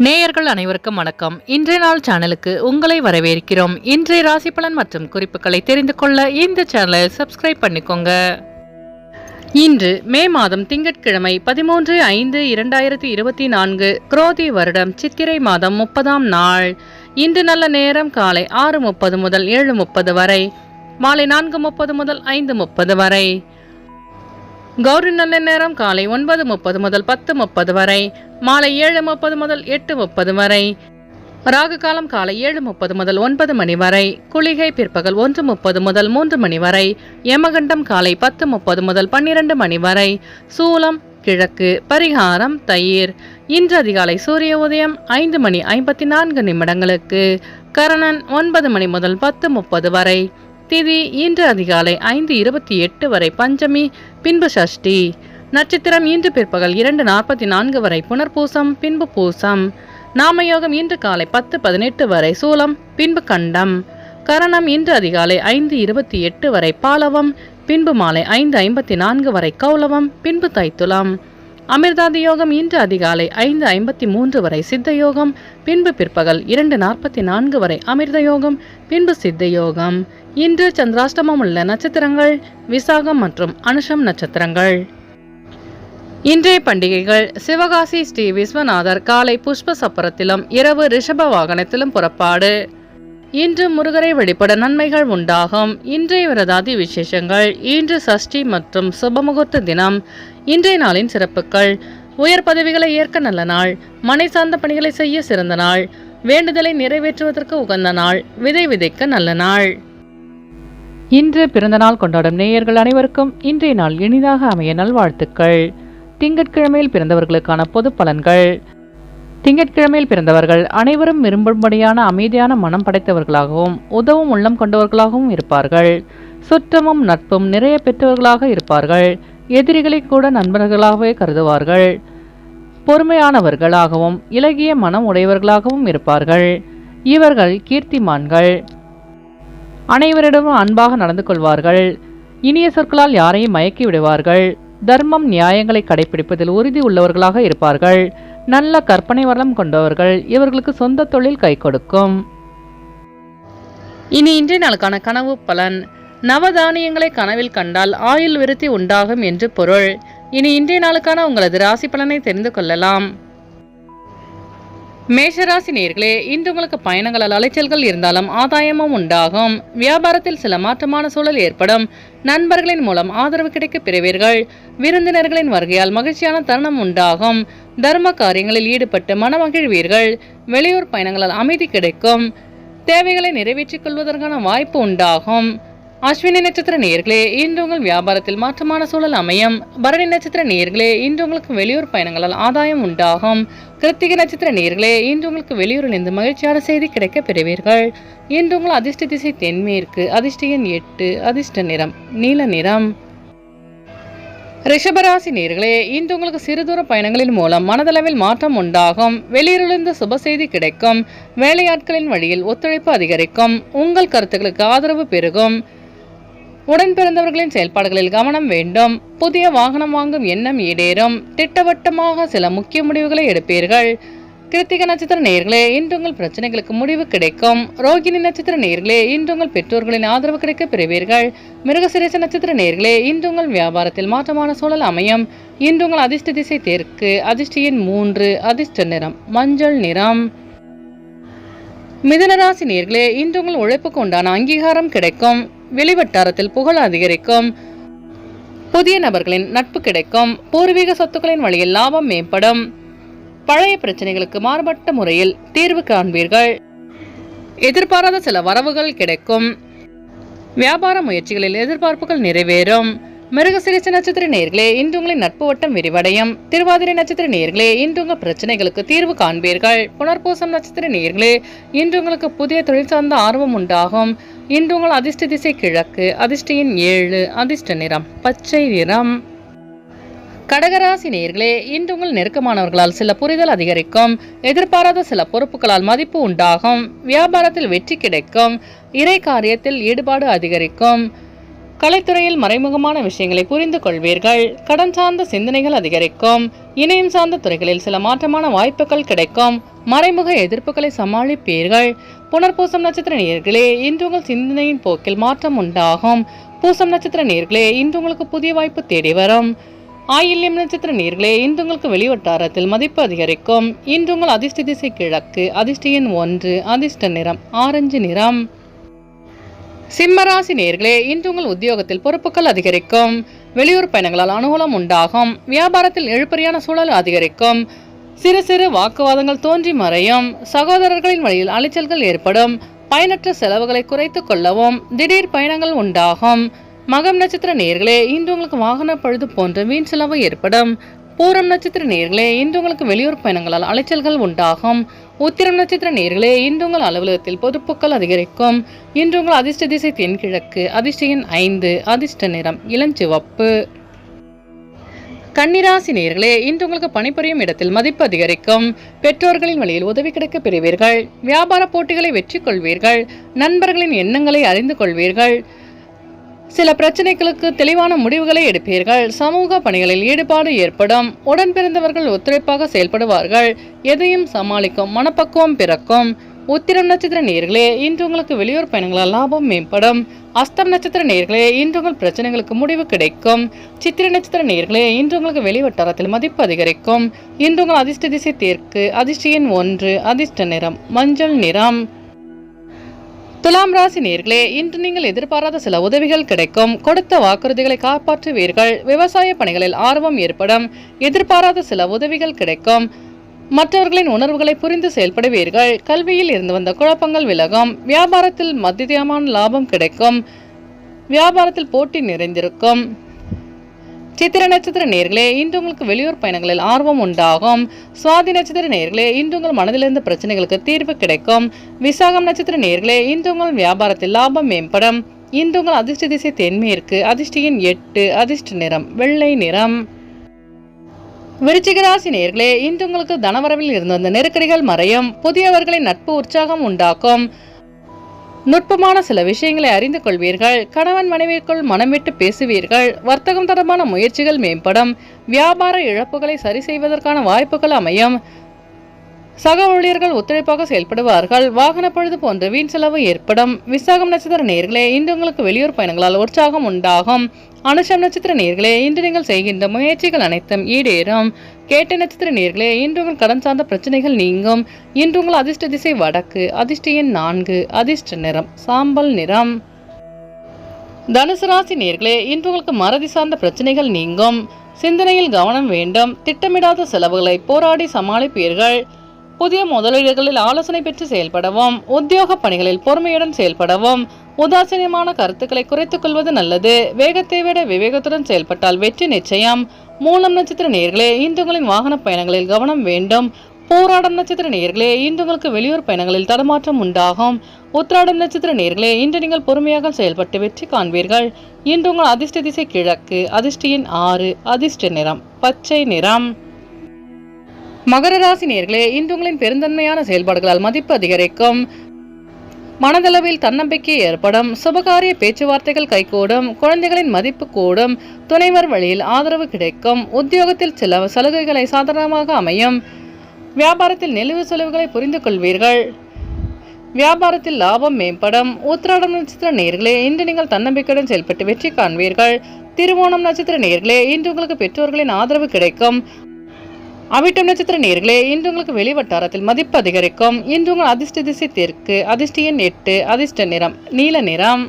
நேயர்கள் அனைவருக்கும் வணக்கம். இன்றைய நாள் சேனலுக்கு உங்களை வரவேற்கிறோம். இன்றைய ராசி பலன் மற்றும் குறிப்புகளை தெரிந்து கொள்ள இந்த சேனலை சப்ஸ்கிரைப் பண்ணிக்கோங்க. இன்று மே மாதம் திங்கட்கிழமை 13/5/2024 குரோதி வருடம் சித்திரை மாதம் 30ஆம் நாள். இன்று நல்ல நேரம் காலை 6:30 முதல் 7:30 வரை, மாலை 4:30 முதல் 5:30 வரை. கௌரி நல்ல நேரம் காலை 9:30 முதல் 10:30 வரை, மாலை 7:30 முதல் 8:30 வரை. ராகு காலம் காலை 7:30 முதல் 9 மணி வரை. குளிகை பிற்பகல் 1:30 முதல் 3 மணி வரை. யமகண்டம் காலை 10:30 முதல் 12 மணி வரை. சூலம் கிழக்கு. பரிகாரம் தயிர். இன்று அதிகாலை சூரிய உதயம் 5:54 கரணன் 9 மணி முதல் 10:30 வரை. திதி இன்று அதிகாலை 5:28 வரை பஞ்சமி, பின்பு சஷ்டி. நட்சத்திரம் இன்று பிற்பகல் 2:44 வரை புனர்பூசம், பின்பு பூசம். நாமயோகம் இன்று காலை 10:18 வரை சூலம், பின்பு கண்டம். கரணம் இன்று அதிகாலை 5:28 வரை பாலவம், பின்பு மாலை 5:54 வரை கௌலவம், பின்பு தைத்துலம். அமிர்தாதி யோகம் இன்று அதிகாலை 5:53 வரை சித்த யோகம், பின்பு பிற்பகல் 2:44 வரை அமிர்த யோகம், பின்பு சித்த யோகம். இன்று சந்திராஷ்டமம் உள்ள நட்சத்திரங்கள் விசாகம் மற்றும் அனுஷம் நட்சத்திரங்கள். இன்றைய பண்டிகைகள்: சிவகாசி ஸ்ரீ விஸ்வநாதர் காலை புஷ்ப சப்பரத்திலும் இரவு ரிஷப வாகனத்திலும் புறப்பாடு. இன்று முருகரை வழிபட நன்மைகள் உண்டாகும். இன்றைய விரதாதி விசேஷங்கள்: இன்று சஷ்டி மற்றும் சுபமுகூர்த்த தினம். இன்றைய நாளின் சிறப்புகள்: உயர் பதவிகளை ஏற்க நல்ல நாள், மனை சார்ந்த பணிகளை செய்ய சிறந்த நாள், வேண்டுதலை நிறைவேற்றுவதற்கு உகந்த நாள், விதை விதைக்க நல்ல நாள். இன்று பிறந்த நாள் கொண்டாடும் நேயர்கள் அனைவருக்கும் இன்றைய நாள் இனிதாக அமைய நல்வாழ்த்துக்கள். திங்கட்கிழமையில் பிறந்தவர்களுக்கான பொது பலன்கள். திங்கட்கிழமையில் பிறந்தவர்கள் அனைவரும் விரும்பும்படியான அமைதியான மனம் படைத்தவர்களாகவும் உதவும் உள்ளம் கொண்டவர்களாகவும் இருப்பார்கள். சுற்றமும் நட்பும் நிறைய பெற்றவர்களாக இருப்பார்கள். எதிரிகளை கூட நண்பர்களாகவே கருதுவார்கள். பொறுமையானவர்களாகவும் இலகிய மனம் உடையவர்களாகவும் இருப்பார்கள். இவர்கள் கீர்த்திமான்கள். அனைவரிடமும் அன்பாக நடந்து கொள்வார்கள். இனிய சொற்களால் யாரையும் மயக்கி விடுவார்கள். தர்மம் நியாயங்களை கடைபிடிப்பதில் உறுதி உள்ளவர்களாக இருப்பார்கள். நல்ல கற்பனை வளம் கொண்டவர்கள். இவர்களுக்கு சொந்த தொழில் கை கொடுக்கும். இனி இன்றைய நாளுக்கான கனவு பலன். நவதானியங்களை கனவில் கண்டால் ஆயுள் விருத்தி உண்டாகும் என்று பொருள். இனி இன்றைய நாளுக்கான உங்களது ராசி பலனை தெரிந்து கொள்ளலாம். மேஷராசி நேயர்களே, இன்று உங்களுக்கு பயணங்களால் அலைச்சல்கள் இருந்தாலும் ஆதாயமும் உண்டாகும். வியாபாரத்தில் சில மாற்றமான சூழல் ஏற்படும். நண்பர்களின் மூலம் ஆதரவு கிடைக்க பெறுவீர்கள். விருந்தினர்களின் வருகையால் மகிழ்ச்சியான தருணம் உண்டாகும். தர்ம காரியங்களில் ஈடுபட்டு மனமகிழ்வீர்கள். வெளியூர் பயணங்களால் அமைதி கிடைக்கும். தேவைகளை நிறைவேற்றிக் கொள்வதற்கான வாய்ப்பு உண்டாகும். அஸ்வினி நட்சத்திர நேயர்களே, இன்று உங்கள் வியாபாரத்தில் மாற்றமான சூழல் அமையும். பரணி நட்சத்திர நேயர்களே, இன்று உங்களுக்கு வெளியூர் பயணங்களால் ஆதாயம் உண்டாகும். கிருத்திகை நட்சத்திர நேயர்களே, இன்று உங்களுக்கு வெளியூரிலிருந்து மகிழ்ச்சியான செய்தி கிடைக்க பெறுவீர்கள். இன்று உங்கள் அதிர்ஷ்ட திசை தென்மேற்கு. அதிர்ஷ்ட எண் 8. அதிர்ஷ்ட நிறம் நீல நிறம். ரிஷபராசி நேயர்களே, இன்று உங்களுக்கு சிறுதூர பயணங்களின் மூலம் மனதளவில் மாற்றம் உண்டாகும். வெளியூரிலிருந்து சுப செய்தி கிடைக்கும். வேலையாட்களின் வழியில் ஒத்துழைப்பு அதிகரிக்கும். உங்கள் கருத்துக்களுக்கு ஆதரவு பெருகும். உடன் பிறந்தவர்களின் செயல்பாடுகளில் கவனம் வேண்டும். புதிய வாகனம் வாங்கும் எண்ணம் ஈடேறும். திட்டவட்டமாக சில முக்கிய முடிவுகளை எடுப்பீர்கள். கிருத்திகை நட்சத்திர நேயர்களே, இன்று உங்கள் பிரச்சனைகளுக்கு முடிவு கிடைக்கும். ரோகிணி நட்சத்திர நேயர்களே, இன்று உங்கள் பெற்றோர்களின் ஆதரவு கிடைக்க பெறுவீர்கள். மிருகசிரேச நட்சத்திர நேயர்களே, இன்று உங்கள் வியாபாரத்தில் மாற்றமான சூழல் அமையும். இன்று உங்கள் அதிர்ஷ்ட திசை தெற்கு. அதிர்ஷ்ட எண் 3. அதிர்ஷ்ட நிறம் மஞ்சள் நிறம். மிதுனராசி நேயர்களே, இன்று உங்கள் உழைப்புக்கு உண்டான அங்கீகாரம் கிடைக்கும். வெளிவட்டாரத்தில் புகழ் அதிகரிக்கும். புதிய நபர்களின் நட்பு கிடைக்கும். பூர்வீக சொத்துக்களின் வழியில் லாபம் மேம்படும். பழைய பிரச்சனைகளுக்கு மாறுபட்ட முறையில் தீர்வு காண்பீர்கள். எதிர்பாராத சில வரவுகள் கிடைக்கும். வியாபார முயற்சிகளில் எதிர்பார்ப்புகள் நிறைவேறும். மிருகசிரேச நட்சத்திர நேயர்களே, இன்று உங்களின் நட்பு வட்டம் விரிவடையும். திருவாதிரை நட்சத்திர நேயர்களே, இன்று உங்கள் பிரச்சனைகளுக்கு தீர்வு காண்பீர்கள். புனர்பூசம் நட்சத்திர நேயர்களே, இன்று உங்களுக்கு புதிய தொழில் சார்ந்த ஆர்வம் உண்டாகும். இன்று உங்கள் அதிர்ஷ்ட திசை கிழக்கு. அதிர்ஷ்ட எண் 7. அதிர்ஷ்ட நிறம் பச்சை நிறம். கடகராசி நேயர்களே, இன்று உங்கள் நெருக்கமானவர்களால் சில புரிதல் அதிகரிக்கும். எதிர்பாராத சில பொறுப்புகளால் மதிப்பு உண்டாகும். வியாபாரத்தில் வெற்றி கிடைக்கும். இறை காரியத்தில் ஈடுபாடு அதிகரிக்கும். கலைத்துறையில் மறைமுகமான விஷயங்களை புரிந்து கொள்வீர்கள். கடன் சார்ந்த சிந்தனைகள் அதிகரிக்கும். இணையம் சார்ந்த துறைகளில் சில மாற்றமான வாய்ப்புகள் கிடைக்கும். மறைமுக எதிர்ப்புகளை சமாளிப்பீர்கள். புனர்பூசம் நட்சத்திர நேயர்களே, இன்று உங்கள் சிந்தனையின் போக்கில் மாற்றம் உண்டாகும். பூசம் நட்சத்திர நேயர்களே, இன்று உங்களுக்கு புதிய வாய்ப்பு தேடி வரும். ஆயில்யம் நட்சத்திர நேயர்களே, இன்று உங்களுக்கு வெளிவட்டாரத்தில் மதிப்பு அதிகரிக்கும். இன்று உங்கள் அதிர்ஷ்ட திசை கிழக்கு, அதிர்ஷ்ட எண் 1, அதிர்ஷ்ட நிறம் ஆரஞ்சு நிறம். சிம்மராசி நேயர்களே, இன்று உங்கள் உத்தியோகத்தில் பொறுப்புகள் அதிகரிக்கும். வெளியூர் பயணங்களால் அனுகூலம் உண்டாகும். வியாபாரத்தில் இழுபறியான சூழல் அதிகரிக்கும். சிறு சிறு வாக்குவாதங்கள் தோன்றி மறையும். சகோதரர்களின் வழியில் அலைச்சல்கள் ஏற்படும். பயனற்ற செலவுகளை குறைத்து கொள்ளவும். திடீர் பயணங்கள் உண்டாகும். மகம் நட்சத்திர நேயர்களே, இன்று உங்களுக்கு வாகன பழுது போன்ற வீண் செலவு ஏற்படும். பூரம் நட்சத்திர நேயர்களே, இன்று உங்களுக்கு வெளியூர் பயணங்களால் அலைச்சல்கள் உண்டாகும். உத்திரம் நட்சத்திர நேயர்களே, இன்று உங்கள் அலுவலகத்தில் பொறுப்புகள் அதிகரிக்கும். இன்று உங்கள் அதிர்ஷ்ட திசை தென்கிழக்கு, அதிர்ஷ்ட எண் 5, அதிர்ஷ்ட நிறம் இளஞ்சிவப்பு. கன்னிராசி நேயர்களே, இன்று உங்களுக்கு பணிபுரியும் இடத்தில் மதிப்பு அதிகரிக்கும். பெற்றோர்களின் வழியில் உதவி கிடைக்க பெறுவீர்கள். வியாபார போட்டிகளை வெற்றி கொள்வீர்கள். நண்பர்களின் எண்ணங்களை அறிந்து கொள்வீர்கள். சில பிரச்சனைகளுக்கு தெளிவான முடிவுகளை எடுப்பீர்கள். சமூக பணிகளில் ஈடுபாடு ஏற்படும். உடன் பிறந்தவர்கள் ஒத்துழைப்பாக செயல்படுவார்கள். எதையும் சமாளிக்கும் மனப்பக்குவம் பிறக்கும். உத்திரம் நட்சத்திர நேயர்களே, இன்று உங்களுக்கு வெளியூர் பயணங்களால் லாபம் மேம்படும். அஸ்தம் நட்சத்திர நேயர்களே, இன்று உங்கள் பிரச்சனைகளுக்கு முடிவு கிடைக்கும். சித்திரை நட்சத்திர நேயர்களே, இன்று உங்களுக்கு வெளிவட்டாரத்தில் மதிப்பு அதிகரிக்கும். இன்று உங்கள் அதிர்ஷ்ட திசை தெற்கு, அதிர்ஷ்ட எண் 1, அதிர்ஷ்ட நிறம் மஞ்சள் நிறம். துலாம் ராசி நேயர்களே, இன்று நீங்கள் எதிர்பாராத சில உதவிகள் கிடைக்கும். கொடுத்த வாக்குறுதிகளை காப்பாற்றுவீர்கள். விவசாய பணிகளில் ஆர்வம் ஏற்படும். எதிர்பாராத சில உதவிகள் கிடைக்கும். மற்றவர்களின் உணர்வுகளை புரிந்து செயல்படுவீர்கள். கல்வியில் இருந்து வந்த குழப்பங்கள் விலகும். வியாபாரத்தில் மத்தியமான லாபம் கிடைக்கும். வியாபாரத்தில் போட்டி நிறைந்திருக்கும். சித்திர நட்சத்திர நேயர்களே, இன்று உங்களுக்கு வெளியூர் பயணங்களில் ஆர்வம் உண்டாகும். சுவாதி நட்சத்திர நேயர்களே, இன்று உங்கள் மனதிலிருந்த பிரச்சனைகளுக்கு தீர்வு கிடைக்கும். விசாகம் நட்சத்திர நேயர்களே, இன்று உங்கள் வியாபாரத்தில் லாபம் மேம்படும். இன்று உங்கள் அதிர்ஷ்ட திசை தென்மேற்கு, அதிர்ஷ்ட எண் 8, அதிர்ஷ்ட நிறம் வெள்ளை நிறம். விருச்சிக ராசி நேயர்களே, இன்று உங்களுக்கு தனவரவில் இருந்து வந்த நெருக்கடிகள் மறையும். புதியவர்களின் நட்பு உற்சாகம் உண்டாக்கும். நுட்பமான சில விஷயங்களை அறிந்து கொள்வீர்கள். கணவன் மனைவிக்குள் மனம் விட்டு பேசுவீர்கள். வர்த்தகம் தொடர்பான முயற்சிகள் மேம்படும். வியாபார இழப்புகளை சரி செய்வதற்கான வாய்ப்புகள் அமையும். சக ஊழியர்கள் ஒத்துழைப்பாக செயல்படுவார்கள். வாகன பழுது போன்ற வீண் செலவு ஏற்படும். விசாகம் நட்சத்திர நேயர்களே, இன்று உங்களுக்கு வெளியூர் பயணங்களால் உற்சாகம் உண்டாகும். அனுஷம் நட்சத்திர நேயர்களே, இன்று நீங்கள் செய்கின்ற முயற்சிகள் அனைத்தும் ஈடேறும். கேட்டை நட்சத்திர நேயர்களே, இன்று உங்கள் கடன் சார்ந்த பிரச்சனைகள் நீங்கும். இன்று உங்கள் அதிர்ஷ்ட திசை வடக்கு, அதிர்ஷ்ட எண் 4, அதிர்ஷ்ட நிறம் சாம்பல் நிறம். தனுசு ராசி நேயர்களே, இன்று உங்களுக்கு மறதி சார்ந்த பிரச்சனைகள் நீங்கும். சிந்தனையில் கவனம் வேண்டும். திட்டமிடாத செலவுகளை போராடி சமாளிப்பீர்கள். புதிய முதலீடுகளில் ஆலோசனை பெற்று செயல்படவும். உத்தியோக பணிகளில் பொறுமையுடன் செயல்படவும். உதாசீனமான கருத்துக்களை குறைத்துக் கொள்வது நல்லது. வேகத்தை விட விவேகத்துடன் செயல்பட்டால் வெற்றி நிச்சயம். மூலம் நட்சத்திர நேயர்களே, இன்று உங்களின் வாகன பயணங்களில் கவனம் வேண்டும். போராடம் நட்சத்திர நேயர்களே, இன்று உங்களுக்கு வெளியூர் பயணங்களில் தடுமாற்றம் உண்டாகும். உத்திராடம் நட்சத்திர நேயர்களே, இன்று நீங்கள் பொறுமையாக செயல்பட்டு வெற்றி காண்பீர்கள். இன்று உங்கள் அதிர்ஷ்ட திசை கிழக்கு, அதிர்ஷ்ட எண் 6, அதிர்ஷ்ட நிறம் பச்சை நிறம். மகர ராசி நேயர்களே, இன்று உங்களின் பெருந்தன்மையான செயல்பாடுகளால் மதிப்பு அதிகரிக்கும். மனதளவில் தன்னம்பிக்கை ஏற்படும். சுபகாரிய பேச்சுவார்த்தைகள் கைகூடும். குழந்தைகளின் மதிப்பு கூடும். துணைவர் வழியில் ஆதரவு கிடைக்கும். உத்தியோகத்தில் சில சலுகைகளை சாதாரணமாக அமையும். வியாபாரத்தில் நெளிவு செலவுகளை புரிந்து கொள்வீர்கள். வியாபாரத்தில் லாபம் மேம்படும். உத்திராடம் நட்சத்திர நேயர்களே, இன்று நீங்கள் தன்னம்பிக்கையுடன் செயல்பட்டு வெற்றி காண்பீர்கள். திருவோணம் நட்சத்திர நேயர்களே, இன்று உங்களுக்கு பெற்றோர்களின் ஆதரவு கிடைக்கும். அவிட்டம் நட்சத்திர நேயர்களே, இன்று உங்களுக்கு வெளிவட்டாரத்தில் மதிப்பு அதிகரிக்கும். இன்று உங்கள் அதிர்ஷ்ட திசை தெற்கு, அதிர்ஷ்ட எண் 8, அதிர்ஷ்ட நிறம் நீல நிறம்.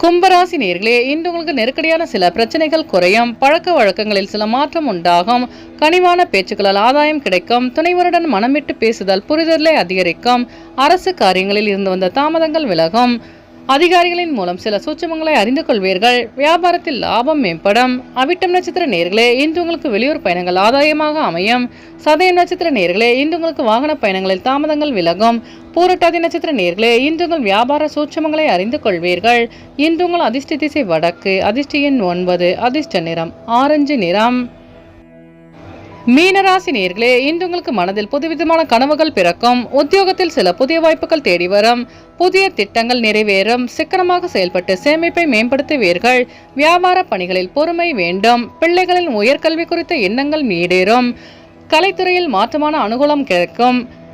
கும்பராசி நேயர்களே, இன்று உங்களுக்கு நெருக்கடியான சில பிரச்சனைகள் குறையும். பழக்க வழக்கங்களில் சில மாற்றம் உண்டாகும். கனிவான பேச்சுக்களால் ஆதாயம் கிடைக்கும். துணைவருடன் மனமிட்டு பேசுதல் புரிதலை அதிகரிக்கும். அரசு காரியங்களில் இருந்து வந்த தாமதங்கள் விலகும். அதிகாரிகளின் மூலம் சில சூட்சமங்களை அறிந்து கொள்வீர்கள். வியாபாரத்தில் லாபம் மேம்படும். அவிட்டம் நட்சத்திர நேயர்களே, இன்று உங்களுக்கு வெளியூர் பயணங்கள் ஆதாயமாக அமையும். சதயம் நட்சத்திர நேயர்களே, இன்று உங்களுக்கு வாகன பயணங்களில் தாமதங்கள் விலகும். பூரட்டாதி நட்சத்திர நேயர்களே, இன்று உங்கள் வியாபார சூட்சமங்களை அறிந்து கொள்வீர்கள். இன்று உங்கள் அதிர்ஷ்ட திசை வடக்கு, அதிர்ஷ்ட எண் 9, அதிர்ஷ்ட நிறம் ஆரஞ்சு நிறம். மீனராசி நேயர்களே, இன்று உங்களுக்கு மனதில் புதுவிதமான கனவுகள் பிறக்கும். உத்தியோகத்தில் சில புதிய வாய்ப்புகள் தேடி வரும். புதிய திட்டங்கள் நிறைவேறும். சிக்கனமாக செயல்பட்டு சேமிப்பை மேம்படுத்துவீர்கள். வியாபார பணிகளில் பொறுமை வேண்டும். பிள்ளைகளின் உயர்கல்வி குறித்த எண்ணங்கள் ஈடேறும். கலைத்துறையில் மாற்றமான அனுகூலம் கிடைக்கும்.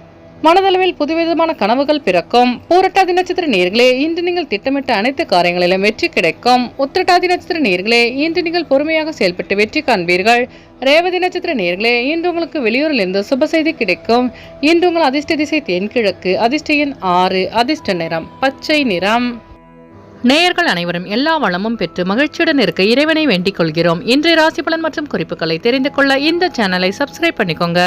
மனதளவில் புதுவிதமான கனவுகள் பிறக்கும். பூரட்டாதி நட்சத்திர நேயர்களே, இன்று நீங்கள் திட்டமிட்ட அனைத்து காரியங்களிலும் வெற்றி கிடைக்கும். உத்திரட்டாதி நட்சத்திர நேயர்களே, இன்று நீங்கள் பொறுமையாக செயல்பட்டு வெற்றி காண்பீர்கள். ரேவதி நட்சத்திர நேயர்களே, இன்று உங்களுக்கு வெளியூரில் இருந்து சுப செய்தி கிடைக்கும். இன்று உங்கள் அதிர்ஷ்ட திசை தென்கிழக்கு, அதிர்ஷ்ட எண் 6, அதிர்ஷ்ட நிறம் பச்சை நிறம். நேயர்கள் அனைவரும் எல்லா வளமும் பெற்று மகிழ்ச்சியுடன் இருக்க இறைவனை வேண்டிக் கொள்கிறோம். இன்றைய ராசி பலன் மற்றும் குறிப்புகளை தெரிந்து கொள்ள இந்த சேனலை சப்ஸ்கிரைப் பண்ணிக்கோங்க.